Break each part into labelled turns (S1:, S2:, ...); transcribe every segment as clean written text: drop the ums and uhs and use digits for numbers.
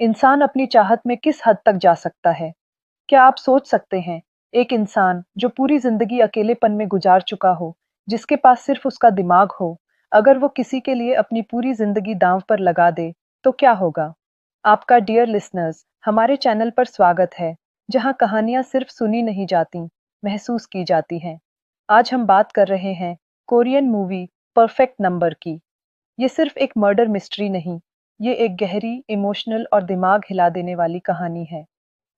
S1: इंसान अपनी चाहत में किस हद तक जा सकता है? क्या आप सोच सकते हैं, एक इंसान जो पूरी जिंदगी अकेलेपन में गुजार चुका हो, जिसके पास सिर्फ उसका दिमाग हो, अगर वो किसी के लिए अपनी पूरी जिंदगी दांव पर लगा दे, तो क्या होगा? आपका डियर लिसनर्स, हमारे चैनल पर स्वागत है, जहां कहानियां सिर्फ सुनी नहीं जाती, महसूस की जाती हैं। आज हम बात कर रहे हैं कोरियन मूवी परफेक्ट नंबर की। ये सिर्फ एक मर्डर मिस्ट्री नहीं, ये एक गहरी, इमोशनल और दिमाग हिला देने वाली कहानी है।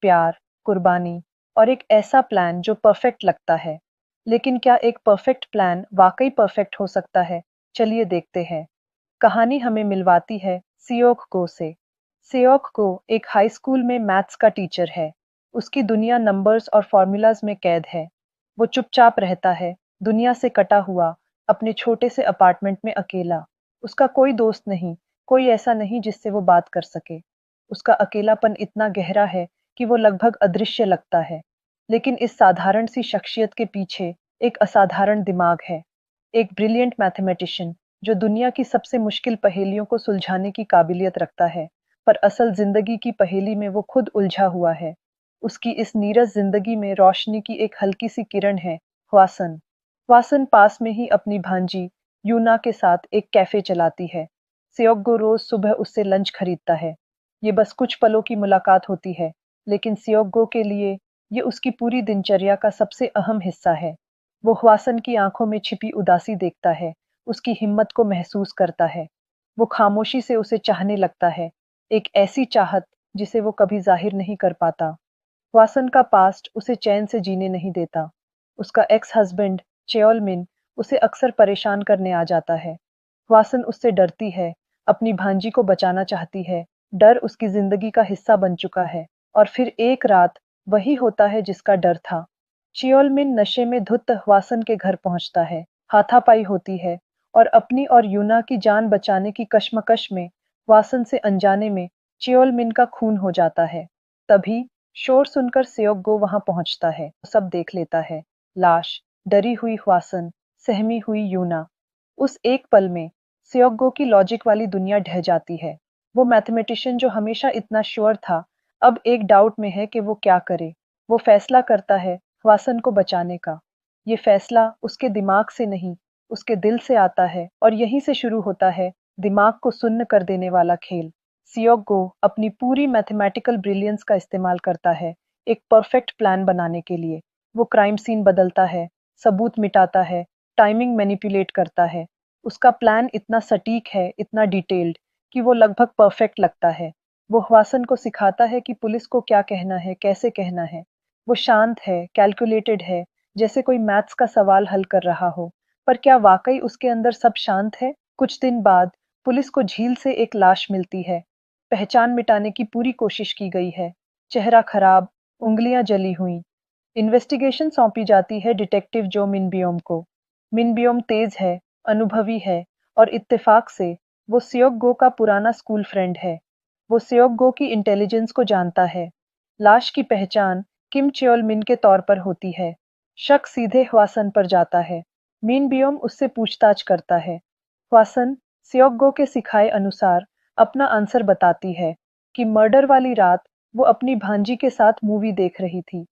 S1: प्यार, कुर्बानी और एक ऐसा प्लान जो परफेक्ट लगता है। लेकिन क्या एक परफेक्ट प्लान वाकई परफेक्ट हो सकता है? चलिए देखते हैं। कहानी हमें मिलवाती है सियोक गो से। सियोक गो एक हाई स्कूल में मैथ्स का टीचर है। उसकी दुनिया नंबर्स और फॉर्मूलाज में कैद है। वो चुपचाप रहता है, दुनिया से कटा हुआ, अपने छोटे से अपार्टमेंट में अकेला। उसका कोई दोस्त नहीं, कोई ऐसा नहीं जिससे वो बात कर सके। उसका अकेलापन इतना गहरा है कि वो लगभग अदृश्य लगता है। लेकिन इस साधारण सी शख्सियत के पीछे एक असाधारण दिमाग है। एक ब्रिलियंट मैथमेटिशियन जो दुनिया की सबसे मुश्किल पहेलियों को सुलझाने की काबिलियत रखता है, पर असल जिंदगी की पहेली में वो खुद उलझा हुआ है। उसकी इस नीरस जिंदगी में रोशनी की एक हल्की सी किरण है, ह्वासन। ह्वासन पास में ही अपनी भांजी यूना के साथ एक कैफे चलाती है। सियोग्गो रोज सुबह उससे लंच खरीदता है। ये बस कुछ पलों की मुलाकात होती है, लेकिन सियोग्गो के लिए ये उसकी पूरी दिनचर्या का सबसे अहम हिस्सा है। वो ह्वासन की आंखों में छिपी उदासी देखता है, उसकी हिम्मत को महसूस करता है। वो खामोशी से उसे चाहने लगता है, एक ऐसी चाहत जिसे वो कभी जाहिर नहीं कर पाता। वासन का पास्ट उसे चैन से जीने नहीं देता। उसका एक्स हस्बैंड चेओल मिन उसे अक्सर परेशान करने आ जाता है। वासन उससे डरती है, अपनी भांजी को बचाना चाहती है। डर उसकी जिंदगी का हिस्सा बन चुका है। और फिर एक रात वही होता है जिसका डर था। चियोल मिन नशे में धुत वासन के घर पहुंचता है। हाथापाई होती है और अपनी और यूना की जान बचाने की कश्मकश में वासन से अनजाने में चियोल मिन का खून हो जाता है। तभी शोर सुनकर सेओगो वहां पहुंचता है, सब देख लेता है। लाश, डरी हुई ह्वासन, सहमी हुई यूना। उस एक पल में सेओगो की लॉजिक वाली दुनिया ढह जाती है। वो मैथमेटिशियन जो हमेशा इतना श्योर था, अब एक डाउट में है कि वो क्या करे। वो फैसला करता है ह्वासन को बचाने का। ये फैसला उसके दिमाग से नहीं, उसके दिल से आता है और यहीं से शुरू होता है दिमाग को सुन्न कर देने वाला खेल। सियोगो अपनी पूरी मैथमेटिकल ब्रिलियंस का इस्तेमाल करता है एक परफेक्ट प्लान बनाने के लिए। वो क्राइम सीन बदलता है, सबूत मिटाता है, टाइमिंग मैनिपुलेट करता है। उसका प्लान इतना सटीक है, इतना डिटेल्ड कि वो लगभग परफेक्ट लगता है। वो ह्वासन को सिखाता है कि पुलिस को क्या कहना है, कैसे कहना है। वो शांत है, कैलकुलेटेड है, जैसे कोई मैथ्स का सवाल हल कर रहा हो। पर क्या वाकई उसके अंदर सब शांत है? कुछ दिन बाद पुलिस को झील से एक लाश मिलती है। पहचान मिटाने की पूरी कोशिश की गई है। चेहरा खराब, उंगलियां जली हुई। इन्वेस्टिगेशन सौंपी जाती है डिटेक्टिव जो मिनबियोम को। मिनबियोम तेज है, अनुभवी है और इत्तेफाक से वो सियोक-गो का पुराना स्कूल फ्रेंड है। वो सियोक-गो की इंटेलिजेंस को जानता है। लाश की पहचान किम चेओल मिन के तौर पर होती है। शक सीधे ह्वासन पर जाता है। मिनबियोम उससे पूछताछ करता है। ह्वासन सियोक-गो के सिखाए अनुसार अपना आंसर बताती है कि मर्डर वाली रात वो अपनी भांजी के साथ मूवी देख रही थी।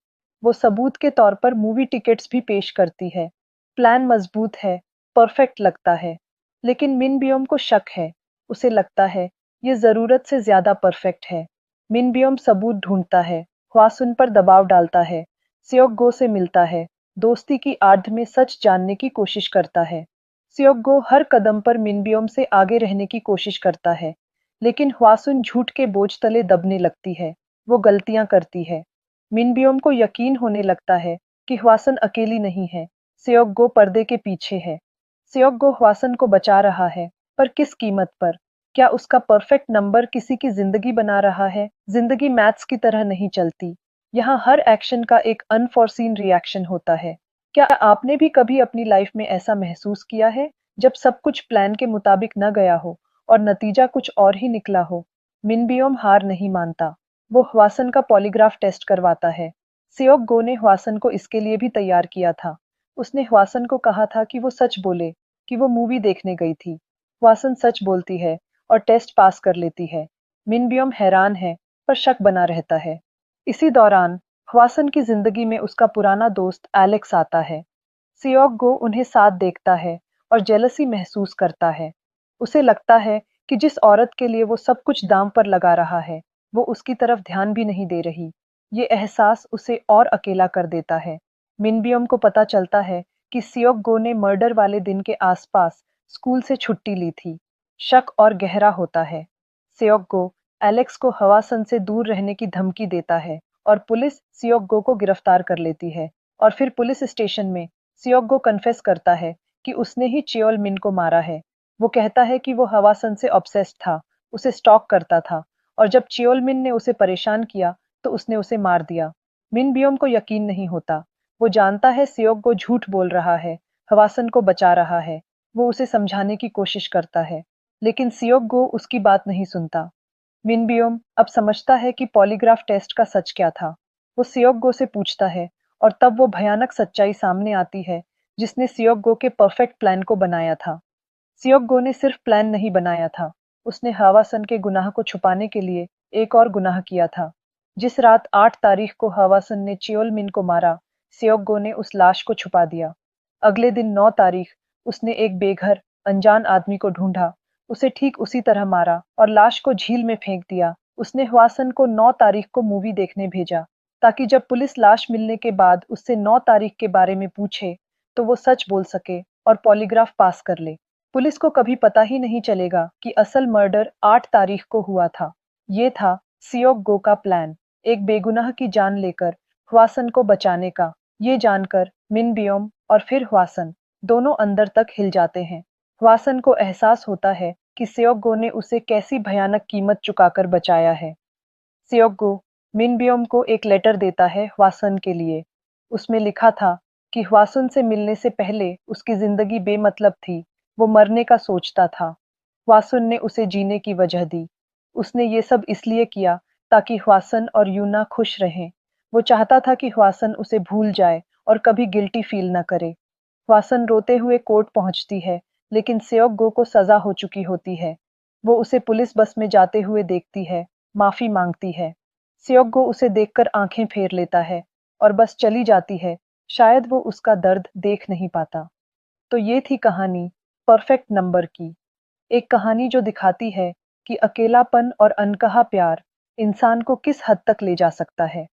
S1: वो सबूत के तौर पर मूवी टिकट्स भी पेश करती है। प्लान मजबूत है, परफेक्ट लगता है। लेकिन मिनबियोम को शक है। उसे लगता है ये जरूरत से ज्यादा परफेक्ट है। मिनबियोम सबूत ढूंढता है, ह्वासुन पर दबाव डालता है, सियोक-गो से मिलता है, दोस्ती की आड़ में सच जानने की कोशिश करता है। सियोक-गो हर कदम पर मिनबियोम से आगे रहने की कोशिश करता है, लेकिन ह्वासुन झूठ के बोझ तले दबने लगती है। वो गलतियां करती है। मिनबियोम को यकीन होने लगता है कि ह्वासन अकेली नहीं है, सियोक-गो पर्दे के पीछे है। सियोक-गो ह्वासन को बचा रहा है, पर किस कीमत पर? क्या उसका परफेक्ट नंबर किसी की जिंदगी बना रहा है? जिंदगी मैथ्स की तरह नहीं चलती। यहाँ हर एक्शन का एक अनफॉरसीन रिएक्शन होता है। क्या आपने भी कभी अपनी लाइफ में ऐसा महसूस किया है, जब सब कुछ प्लान के मुताबिक न गया हो और नतीजा कुछ और ही निकला हो? मिनबियोम हार नहीं मानता। वो ह्वासन का पॉलीग्राफ टेस्ट करवाता है। सियोक गो ने ह्वासन को इसके लिए भी तैयार किया था। उसने ह्वासन को कहा था कि वो सच बोले कि वो मूवी देखने गई थी। ह्वासन सच बोलती है और टेस्ट पास कर लेती है। मिनब्योम हैरान है, पर शक बना रहता है। इसी दौरान ह्वासन की जिंदगी में उसका पुराना दोस्त एलेक्स आता है। सियोक गो उन्हें साथ देखता है और जेलसी महसूस करता है। उसे लगता है कि जिस औरत के लिए वो सब कुछ दांव पर लगा रहा है, वो उसकी तरफ ध्यान भी नहीं दे रही। ये एहसास उसे और अकेला कर देता है। मिनब्योम को पता चलता है कि सियोक गो ने मर्डर वाले दिन के आसपास स्कूल से छुट्टी ली थी। शक और गहरा होता है। सियोक गो एलेक्स को हवासन से दूर रहने की धमकी देता है और पुलिस सियोक गो को गिरफ्तार कर लेती है। और फिर पुलिस स्टेशन में सियोक गो कन्फेस करता है कि उसने ही चियोल मिन को मारा है। वो कहता है कि वो हवासन से ऑब्सेस्ड था, उसे स्टॉक करता था, और जब चियोल मिन ने उसे परेशान किया तो उसने उसे मार दिया। मिन बियोम को यकीन नहीं होता। वो जानता है सियोक गो झूठ बोल रहा है, हवासन को बचा रहा है। वो उसे समझाने की कोशिश करता है, लेकिन सियोक गो उसकी बात नहीं सुनता। मिनबियोम अब समझता है कि पॉलीग्राफ टेस्ट का सच क्या था। वो सियोक-गो से पूछता है और तब वो भयानक सच्चाई सामने आती है जिसने सियोक-गो के परफेक्ट प्लान को बनाया था। सियोक-गो ने सिर्फ प्लान नहीं बनाया था, उसने हवासन के गुनाह को छुपाने के लिए एक और गुनाह किया था। जिस रात 8 तारीख को हवासन ने चियोल मिन को मारा, सियोक-गो ने उस लाश को छुपा दिया। अगले दिन 9 तारीख उसने एक बेघर, अनजान आदमी को ढूंढा, उसे ठीक उसी तरह मारा और लाश को झील में फेंक दिया। उसने हवासन को 9 तारीख को मूवी देखने भेजा, ताकि जब पुलिस लाश मिलने के बाद उससे 9 तारीख के बारे में पूछे, तो वो सच बोल सके और पॉलीग्राफ पास कर ले। पुलिस को कभी पता ही नहीं चलेगा कि असल मर्डर 8 तारीख को हुआ था। ये था सियोक गो का प्लान, एक बेगुनाह की जान लेकर ह्वासन को बचाने का। ये जानकर मिन बियोम और फिर ह्वासन दोनों अंदर तक हिल जाते हैं। ह्वासन को एहसास होता है कि सियोक गो ने उसे कैसी भयानक कीमत चुकाकर बचाया है। सियोक गो मिन बियोम को एक लेटर देता है ह्वासन के लिए। उसमें लिखा था कि ह्वासन से मिलने से पहले उसकी जिंदगी बेमतलब थी, वो मरने का सोचता था। ह्वासन ने उसे जीने की वजह दी। उसने ये सब इसलिए किया ताकि ह्वासन और यूना खुश रहें। वो चाहता था कि ह्वासन उसे भूल जाए और कभी गिल्टी फील न करे। ह्वासन रोते हुए कोर्ट पहुंचती है, लेकिन सेओक गो को सजा हो चुकी होती है। वो उसे पुलिस बस में जाते हुए देखती है, माफी मांगती है। सेओक गो उसे देखकर आंखें फेर लेता है और बस चली जाती है। शायद वो उसका दर्द देख नहीं पाता। तो ये थी कहानी परफेक्ट नंबर की। एक कहानी जो दिखाती है कि अकेलापन और अनकहा प्यार इंसान को किस हद तक ले जा सकता है।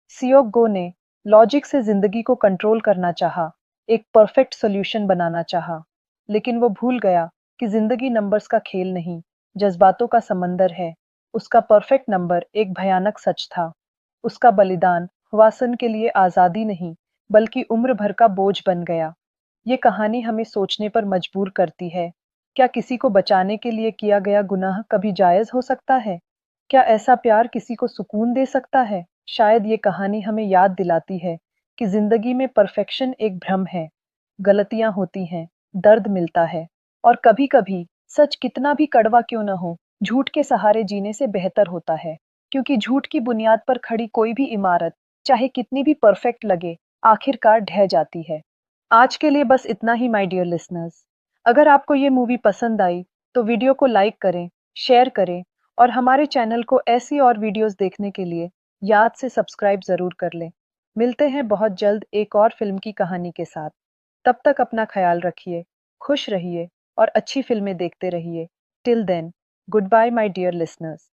S1: सियोक गो ने लॉजिक से जिंदगी को कंट्रोल करना चाहा, एक परफेक्ट सॉल्यूशन बनाना चाहा, लेकिन वो भूल गया कि जिंदगी नंबर्स का खेल नहीं, जज्बातों का समंदर है। उसका परफेक्ट नंबर एक भयानक सच था। उसका बलिदान वासन के लिए आजादी नहीं, बल्कि उम्र भर का बोझ बन गया। ये कहानी हमें सोचने पर मजबूर करती है। क्या किसी को बचाने के लिए किया गया गुनाह कभी जायज हो सकता है? क्या ऐसा प्यार किसी को सुकून दे सकता है? शायद ये कहानी हमें याद दिलाती है कि जिंदगी में परफेक्शन एक भ्रम है। गलतियां होती हैं, दर्द मिलता है, और कभी-कभी सच कितना भी कड़वा क्यों न हो, झूठ के सहारे जीने से बेहतर होता है। क्योंकि झूठ की बुनियाद पर खड़ी कोई भी इमारत, चाहे कितनी भी परफेक्ट लगे, आखिरकार ढह जाती है। आज के लिए बस इतना ही माय डियर लिसनर्स। अगर आपको ये मूवी पसंद आई, तो वीडियो को लाइक करें, शेयर करें और हमारे चैनल को ऐसी और वीडियोस देखने के लिए याद से सब्सक्राइब ज़रूर कर लें। मिलते हैं बहुत जल्द एक और फिल्म की कहानी के साथ। तब तक अपना ख्याल रखिए, खुश रहिए और अच्छी फिल्में देखते रहिए। Till then, goodbye my dear listeners.